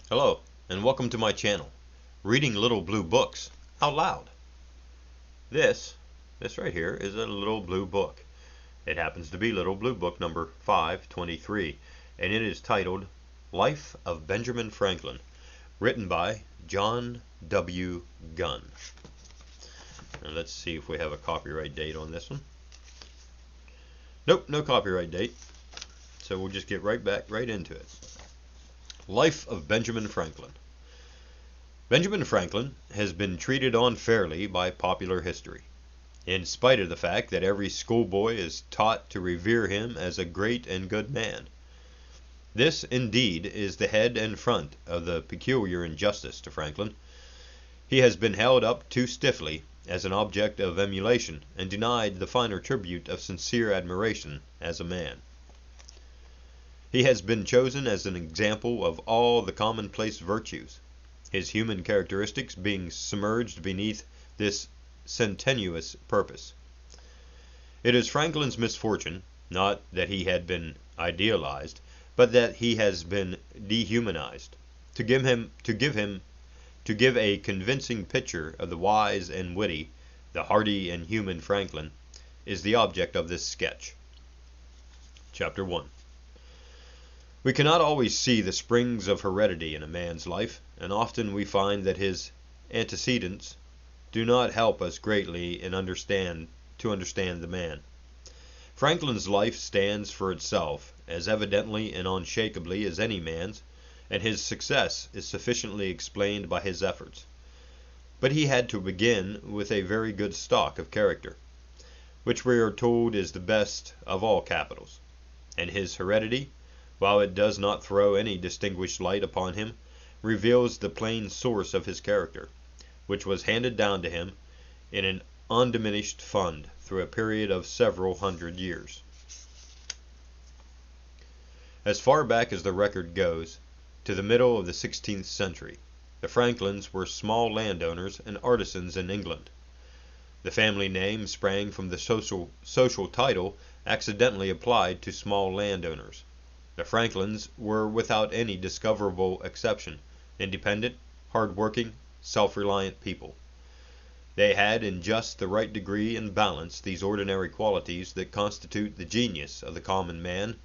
Hello, and welcome to my channel, Reading Little Blue Books Out Loud. This right here is a little blue book. It happens to be Little Blue Book number 523, and it is titled Life of Benjamin Franklin, written by John W. Gunn. And let's see if we have a copyright date on this one. Nope, no copyright date. So we'll just get right into it. Life of Benjamin Franklin. Benjamin Franklin has been treated unfairly by popular history, in spite of the fact that every schoolboy is taught to revere him as a great and good man. This, indeed, is the head and front of the peculiar injustice to Franklin. He has been held up too stiffly as an object of emulation and denied the finer tribute of sincere admiration as a man. He has been chosen as an example of all the commonplace virtues, his human characteristics being submerged beneath this sententious purpose. It is Franklin's misfortune, not that he had been idealized, but that he has been dehumanized. To give a convincing picture of the wise and witty, the hardy and human Franklin, is the object of this sketch. Chapter 1. We cannot always see the springs of heredity in a man's life, and often we find that his antecedents do not help us greatly to understand the man. Franklin's life stands for itself as evidently and unshakably as any man's, and his success is sufficiently explained by his efforts. But he had to begin with a very good stock of character, which we are told is the best of all capitals, and his heredity, while it does not throw any distinguished light upon him, reveals the plain source of his character, which was handed down to him in an undiminished fund through a period of several hundred years. As far back as the record goes, to the middle of the 16th century, the Franklins were small landowners and artisans in England. The family name sprang from the social title accidentally applied to small landowners. The Franklins were, without any discoverable exception, independent, hard-working, self-reliant people. They had in just the right degree and balance these ordinary qualities that constitute the genius of the common man,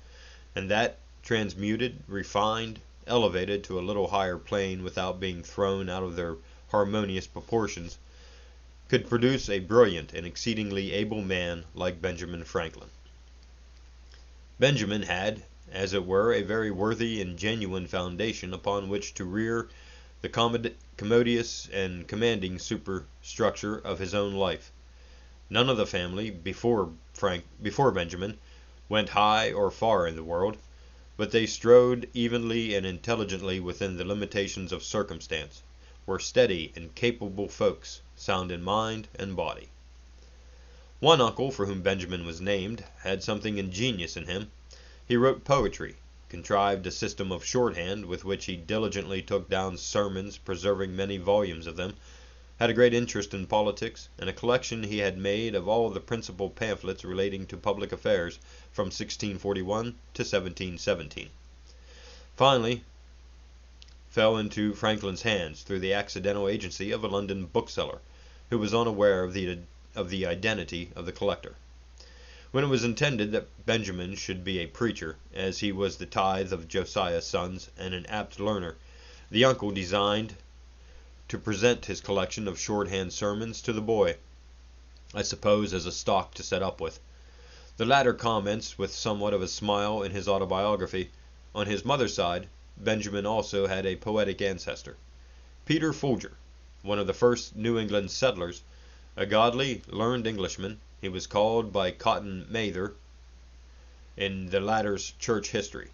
and that, transmuted, refined, elevated to a little higher plane without being thrown out of their harmonious proportions, could produce a brilliant and exceedingly able man like Benjamin Franklin. Benjamin had, as it were, a very worthy and genuine foundation upon which to rear the commodious and commanding superstructure of his own life. None of the family before Benjamin went high or far in the world, but they strode evenly and intelligently within the limitations of circumstance, were steady and capable folks, sound in mind and body. One uncle, for whom Benjamin was named, had something ingenious in him. He wrote poetry, contrived a system of shorthand with which he diligently took down sermons, preserving many volumes of them, had a great interest in politics, and a collection he had made of all the principal pamphlets relating to public affairs from 1641 to 1717. Finally, fell into Franklin's hands through the accidental agency of a London bookseller, who was unaware of the identity of the collector. When it was intended that Benjamin should be a preacher, as he was the tithe of Josiah's sons and an apt learner, the uncle designed to present his collection of shorthand sermons to the boy, I suppose as a stock to set up with. The latter comments with somewhat of a smile in his Autobiography. On his mother's side, Benjamin also had a poetic ancestor, Peter Folger, one of the first New England settlers, a godly, learned Englishman. He was called by Cotton Mather in the latter's church history.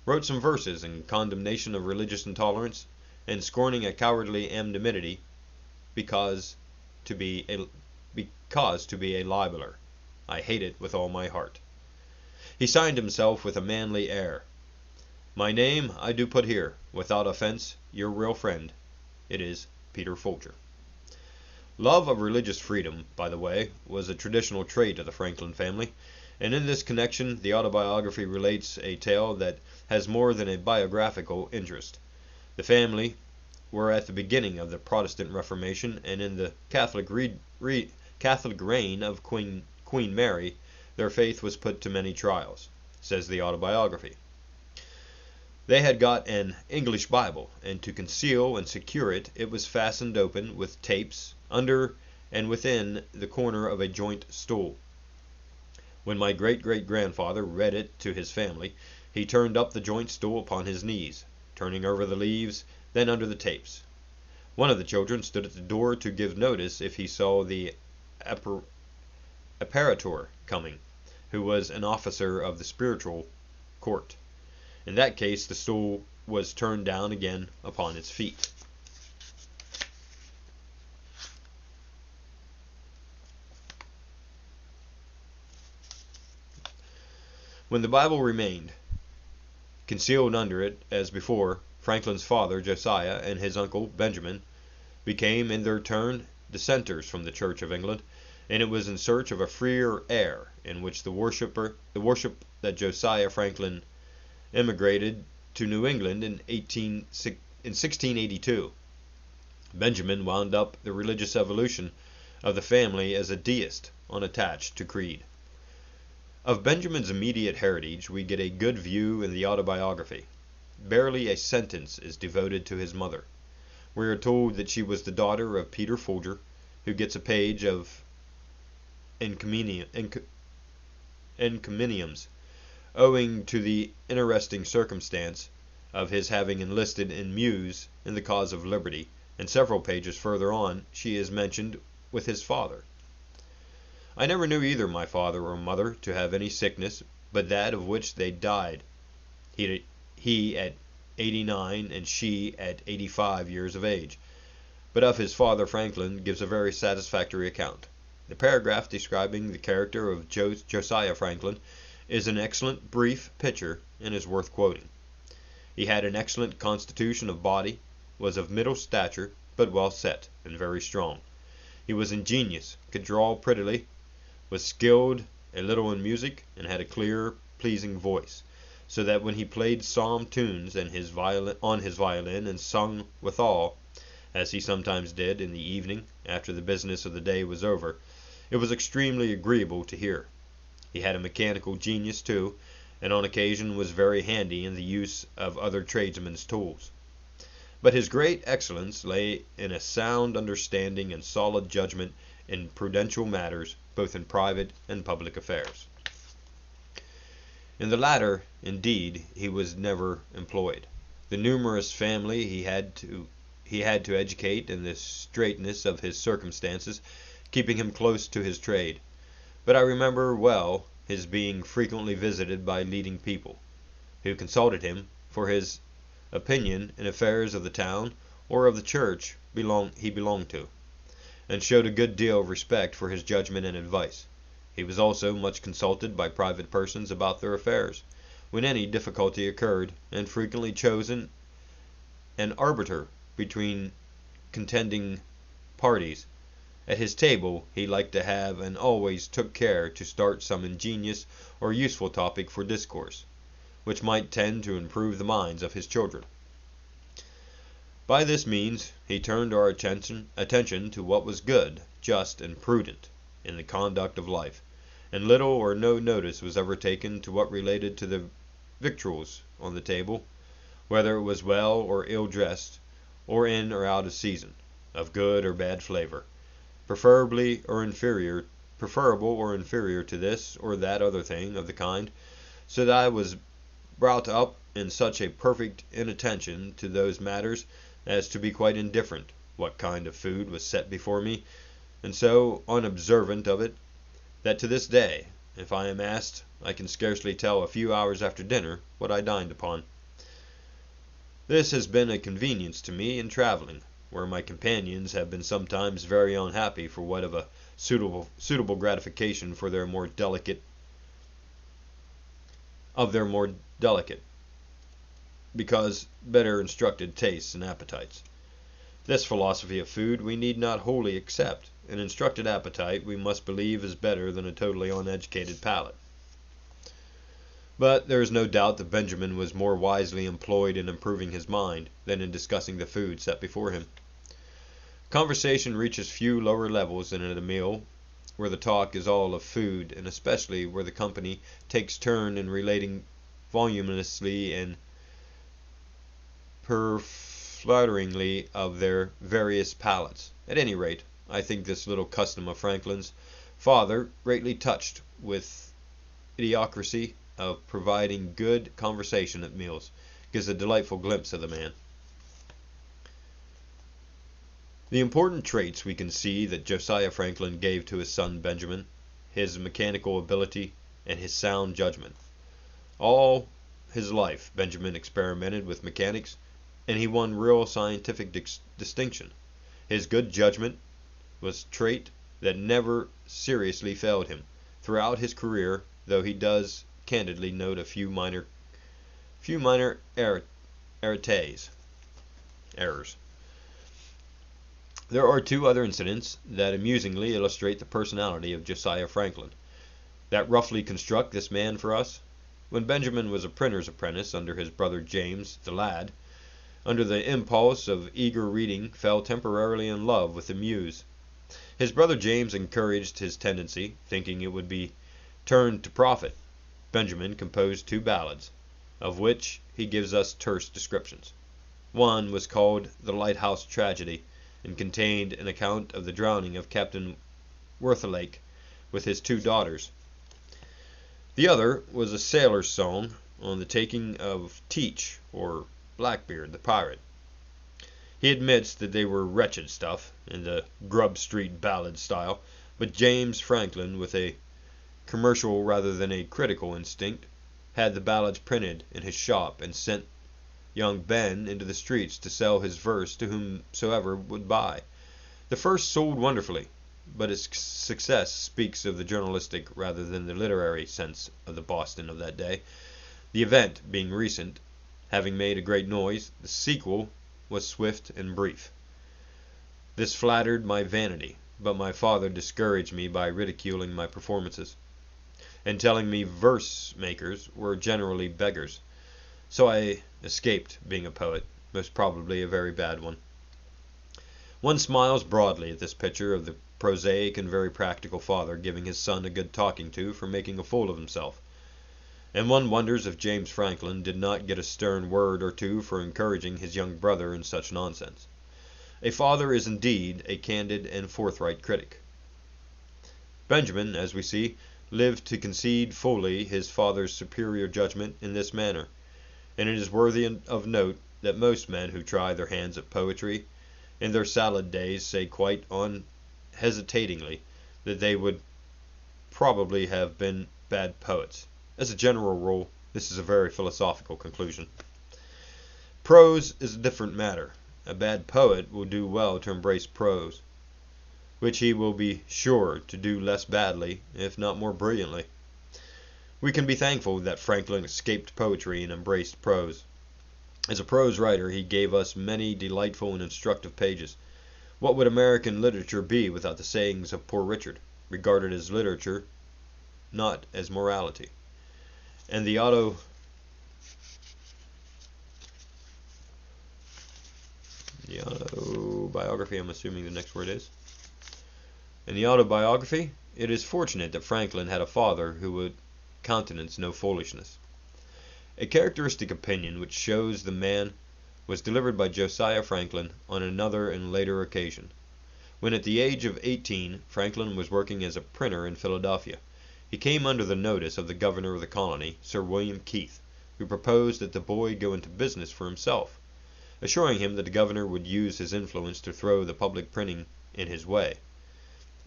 Wrote some verses in condemnation of religious intolerance and scorning a cowardly anonymity because to be a libeler. I hate it with all my heart. He signed himself with a manly air. My name I do put here, without offense, your real friend. It is Peter Folger. Love of religious freedom, by the way, was a traditional trait of the Franklin family, and in this connection the Autobiography relates a tale that has more than a biographical interest. The family were at the beginning of the Protestant Reformation, and in the Catholic reign of Queen Mary, their faith was put to many trials, says the Autobiography. They had got an English Bible, and to conceal and secure it, it was fastened open with tapes under and within the corner of a joint stool. When my great-great-grandfather read it to his family, he turned up the joint stool upon his knees, turning over the leaves, then under the tapes. One of the children stood at the door to give notice if he saw the apparitor coming, who was an officer of the spiritual court. In that case, the stool was turned down again upon its feet. When the Bible remained concealed under it, as before, Franklin's father, Josiah, and his uncle, Benjamin, became in their turn dissenters from the Church of England, and it was in search of a freer air in which the worship that Josiah Franklin emigrated to New England in 1682. Benjamin wound up the religious evolution of the family as a deist unattached to creed. Of Benjamin's immediate heritage we get a good view in the Autobiography. Barely a sentence is devoted to his mother. We are told that she was the daughter of Peter Folger, who gets a page of encomiums, owing to the interesting circumstance of his having enlisted in Meuse in the cause of liberty, and several pages further on she is mentioned with his father. I never knew either my father or mother to have any sickness but that of which they died, he at 89 and she at 85 years of age, but of his father Franklin gives a very satisfactory account. The paragraph describing the character of Josiah Franklin is an excellent brief picture and is worth quoting. He had an excellent constitution of body, was of middle stature, but well set and very strong. He was ingenious, could draw prettily, was skilled a little in music, and had a clear, pleasing voice, so that when he played psalm tunes on his violin and sung withal, as he sometimes did in the evening after the business of the day was over, it was extremely agreeable to hear. He had a mechanical genius too, and on occasion was very handy in the use of other tradesmen's tools. But his great excellence lay in a sound understanding and solid judgment in prudential matters, both in private and public affairs. In the latter, indeed, he was never employed. The numerous family he had to educate in the straitness of his circumstances, keeping him close to his trade. But I remember well his being frequently visited by leading people, who consulted him for his opinion in affairs of the town or of the church he belonged to, and showed a good deal of respect for his judgment and advice. He was also much consulted by private persons about their affairs, when any difficulty occurred, and frequently chosen an arbiter between contending parties. At his table he liked to have and always took care to start some ingenious or useful topic for discourse, which might tend to improve the minds of his children. By this means he turned our attention to what was good, just, and prudent in the conduct of life, and little or no notice was ever taken to what related to the victuals on the table, whether it was well or ill dressed, or in or out of season, of good or bad flavor, preferable or inferior to this or that other thing of the kind, so that I was brought up in such a perfect inattention to those matters as to be quite indifferent what kind of food was set before me, and so unobservant of it, that to this day, if I am asked, I can scarcely tell a few hours after dinner what I dined upon. This has been a convenience to me in traveling, where my companions have been sometimes very unhappy for want of a suitable gratification for their more delicate, because better instructed tastes and appetites. This philosophy of food we need not wholly accept. An instructed appetite we must believe is better than a totally uneducated palate. But there is no doubt that Benjamin was more wisely employed in improving his mind than in discussing the food set before him. Conversation reaches few lower levels than at a meal, where the talk is all of food, and especially where the company takes turn in relating voluminously and perflatteringly of their various palates. At any rate, I think this little custom of Franklin's father, greatly touched with idiocracy of providing good conversation at meals, gives a delightful glimpse of the man. The important traits we can see that Josiah Franklin gave to his son Benjamin, his mechanical ability, and his sound judgment. All his life Benjamin experimented with mechanics, and he won real scientific distinction. His good judgment was a trait that never seriously failed him throughout his career, though he does candidly note a few minor errors. There are two other incidents that amusingly illustrate the personality of Josiah Franklin, that roughly construct this man for us. When Benjamin was a printer's apprentice under his brother James, the lad, under the impulse of eager reading, fell temporarily in love with the muse. His brother James encouraged his tendency, thinking it would be turned to profit. Benjamin composed 2 ballads, of which he gives us terse descriptions. One was called The Lighthouse Tragedy, and contained an account of the drowning of Captain Worthilake with his 2 daughters. The other was a sailor's song on the taking of Teach, or Blackbeard the pirate. He admits that they were wretched stuff, in the Grub Street ballad style, but James Franklin, with a commercial rather than a critical instinct, had the ballads printed in his shop and sent young Ben into the streets to sell his verse to whomsoever would buy. The first sold wonderfully, but its success speaks of the journalistic rather than the literary sense of the Boston of that day. The event being recent, having made a great noise, the sequel was swift and brief. This flattered my vanity, but my father discouraged me by ridiculing my performances, and telling me verse makers were generally beggars. So I escaped being a poet, most probably a very bad one. One smiles broadly at this picture of the prosaic and very practical father giving his son a good talking to for making a fool of himself, and one wonders if James Franklin did not get a stern word or two for encouraging his young brother in such nonsense. A father is indeed a candid and forthright critic. Benjamin, as we see, lived to concede fully his father's superior judgment in this manner, and it is worthy of note that most men who try their hands at poetry in their salad days say quite unhesitatingly that they would probably have been bad poets. As a general rule, this is a very philosophical conclusion. Prose is a different matter. A bad poet will do well to embrace prose, which he will be sure to do less badly, if not more brilliantly. We can be thankful that Franklin escaped poetry and embraced prose. As a prose writer, he gave us many delightful and instructive pages. What would American literature be without the sayings of Poor Richard, regarded as literature, not as morality? And the autobiography, I'm assuming the next word is. In the autobiography, it is fortunate that Franklin had a father who would countenance no foolishness. A characteristic opinion which shows the man was delivered by Josiah Franklin on another and later occasion. When at the age of 18, Franklin was working as a printer in Philadelphia. He came under the notice of the governor of the colony, Sir William Keith, who proposed that the boy go into business for himself, assuring him that the governor would use his influence to throw the public printing in his way.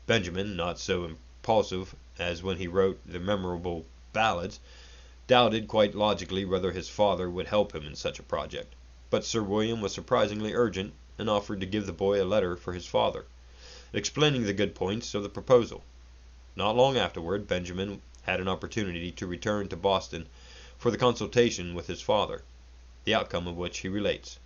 Benjamin, not so impulsive as when he wrote the memorable ballads, doubted quite logically whether his father would help him in such a project. But Sir William was surprisingly urgent, and offered to give the boy a letter for his father, explaining the good points of the proposal. Not long afterward, Benjamin had an opportunity to return to Boston for the consultation with his father, the outcome of which he relates.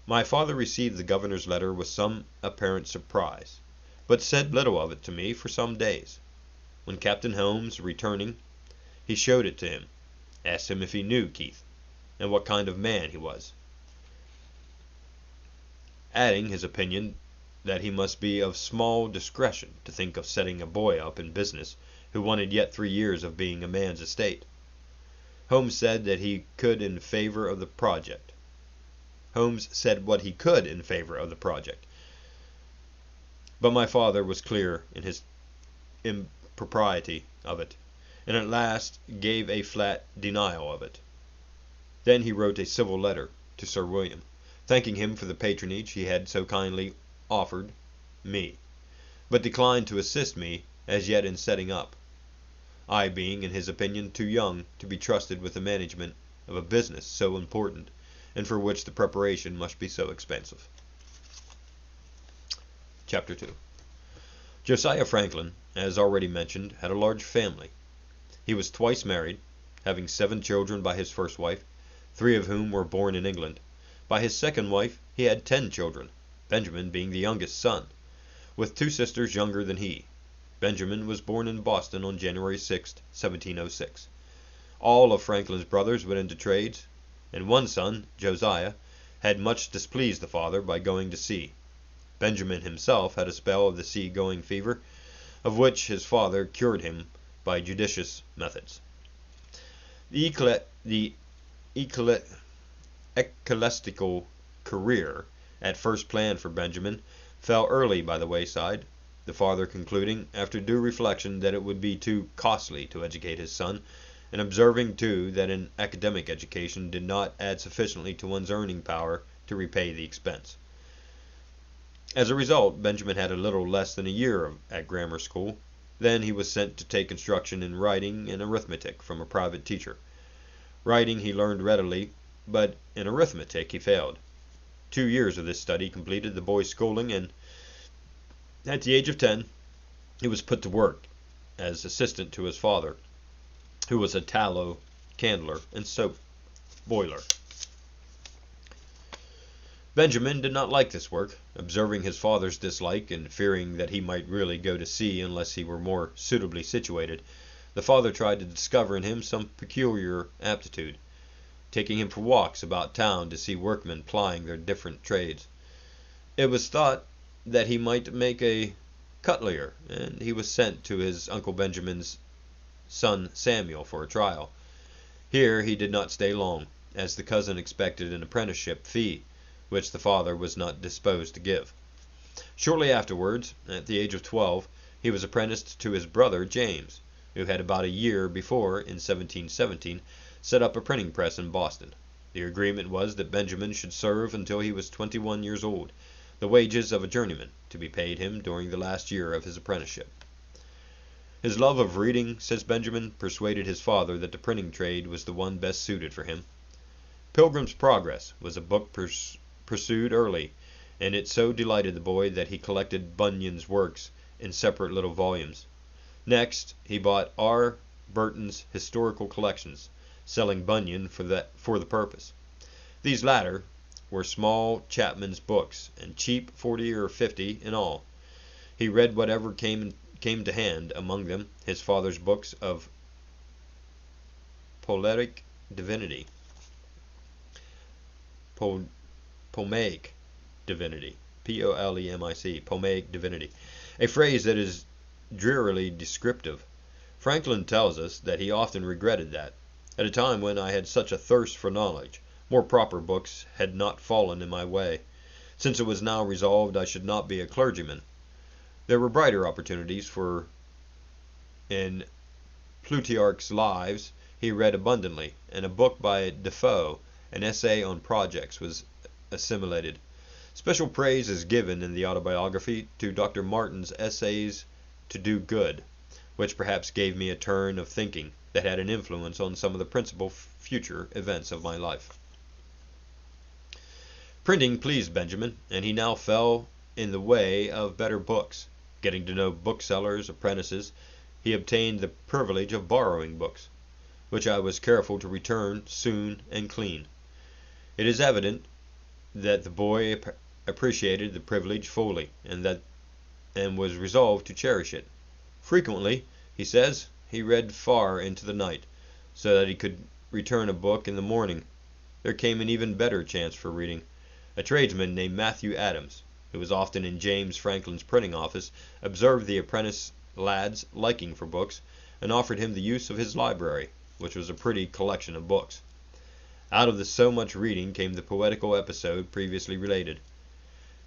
My father received the governor's letter with some apparent surprise, but said little of it to me for some days. When Captain Holmes, returning, he showed it to him. Asked him if he knew Keith, and what kind of man he was, adding his opinion that he must be of small discretion to think of setting a boy up in business who wanted yet 3 years of being a man's estate. Holmes said that he could in favor of the project. Holmes said what he could in favor of the project. But my father was clear in his impropriety of it, and at last gave a flat denial of it. Then he wrote a civil letter to Sir William, thanking him for the patronage he had so kindly offered me, but declined to assist me as yet in setting up, I being, in his opinion, too young to be trusted with the management of a business so important, and for which the preparation must be so expensive. Chapter 2. Josiah Franklin, as already mentioned, had a large family. He was twice married, having 7 children by his first wife, 3 of whom were born in England. By his second wife he had 10 children, Benjamin being the youngest son, with 2 sisters younger than he. Benjamin was born in Boston on January 6, 1706. All of Franklin's brothers went into trades, and one son, Josiah, had much displeased the father by going to sea. Benjamin himself had a spell of the sea-going fever, of which his father cured him by judicious methods. The ecclesiastical career, at first planned for Benjamin, fell early by the wayside, the father concluding, after due reflection, that it would be too costly to educate his son, and observing, too, that an academic education did not add sufficiently to one's earning power to repay the expense. As a result, Benjamin had a little less than a year at grammar school. Then he was sent to take instruction in writing and arithmetic from a private teacher. Writing he learned readily, but in arithmetic he failed. 2 years of this study completed the boy's schooling, and at the age of 10 he was put to work as assistant to his father, who was a tallow candler and soap boiler. Benjamin did not like this work. Observing his father's dislike, and fearing that he might really go to sea unless he were more suitably situated, the father tried to discover in him some peculiar aptitude, taking him for walks about town to see workmen plying their different trades. It was thought that he might make a cutler, and he was sent to his Uncle Benjamin's son Samuel for a trial. Here he did not stay long, as the cousin expected an apprenticeship fee, which the father was not disposed to give. Shortly afterwards, at the age of 12, he was apprenticed to his brother James, who had about a year before, in 1717, set up a printing press in Boston. The agreement was that Benjamin should serve until he was 21 years old, the wages of a journeyman, to be paid him during the last year of his apprenticeship. His love of reading, says Benjamin, persuaded his father that the printing trade was the one best suited for him. Pilgrim's Progress was a book pursued early, and it so delighted the boy that he collected Bunyan's works in separate little volumes. Next, he bought R. Burton's historical collections, selling Bunyan for the purpose. These latter were small chapman's books, and cheap, 40 or 50 in all. He read whatever came to hand, among them his father's books of poetic divinity, Pomaic divinity, Polemic, Pomaic divinity, a phrase that is drearily descriptive. Franklin tells us that he often regretted that, at a time when I had such a thirst for knowledge, more proper books had not fallen in my way, since it was now resolved I should not be a clergyman. There were brighter opportunities, for in Plutarch's Lives he read abundantly, and a book by Defoe, an essay on projects, was assimilated. Special praise is given in the Autobiography to Dr. Martin's essays to do good, which perhaps gave me a turn of thinking that had an influence on some of the principal future events of my life. Printing pleased Benjamin, and he now fell in the way of better books. Getting to know booksellers' apprentices, he obtained the privilege of borrowing books, which I was careful to return soon and clean. It is evident that the boy appreciated the privilege fully, and was resolved to cherish it. Frequently, he says, he read far into the night, so that he could return a book in the morning. There came an even better chance for reading. A tradesman named Matthew Adams, who was often in James Franklin's printing office, observed the apprentice lad's liking for books, and offered him the use of his library, which was a pretty collection of books. Out of the so much reading came the poetical episode previously related.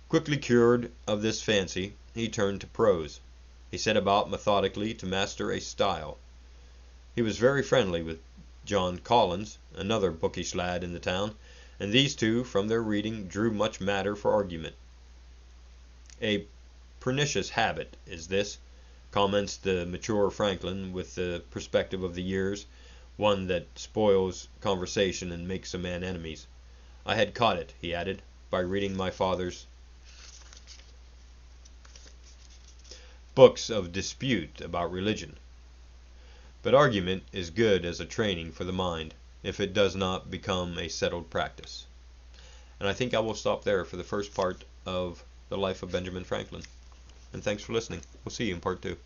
Quickly cured of this fancy, he turned to prose. He set about methodically to master a style. He was very friendly with John Collins, another bookish lad in the town, and these two, from their reading, drew much matter for argument. A pernicious habit is this, comments the mature Franklin with the perspective of the years, one that spoils conversation and makes a man enemies. I had caught it, he added, by reading my father's books of dispute about religion. But argument is good as a training for the mind, if it does not become a settled practice. And I think I will stop there for the first part of the life of Benjamin Franklin. And thanks for listening. We'll see you in part 2.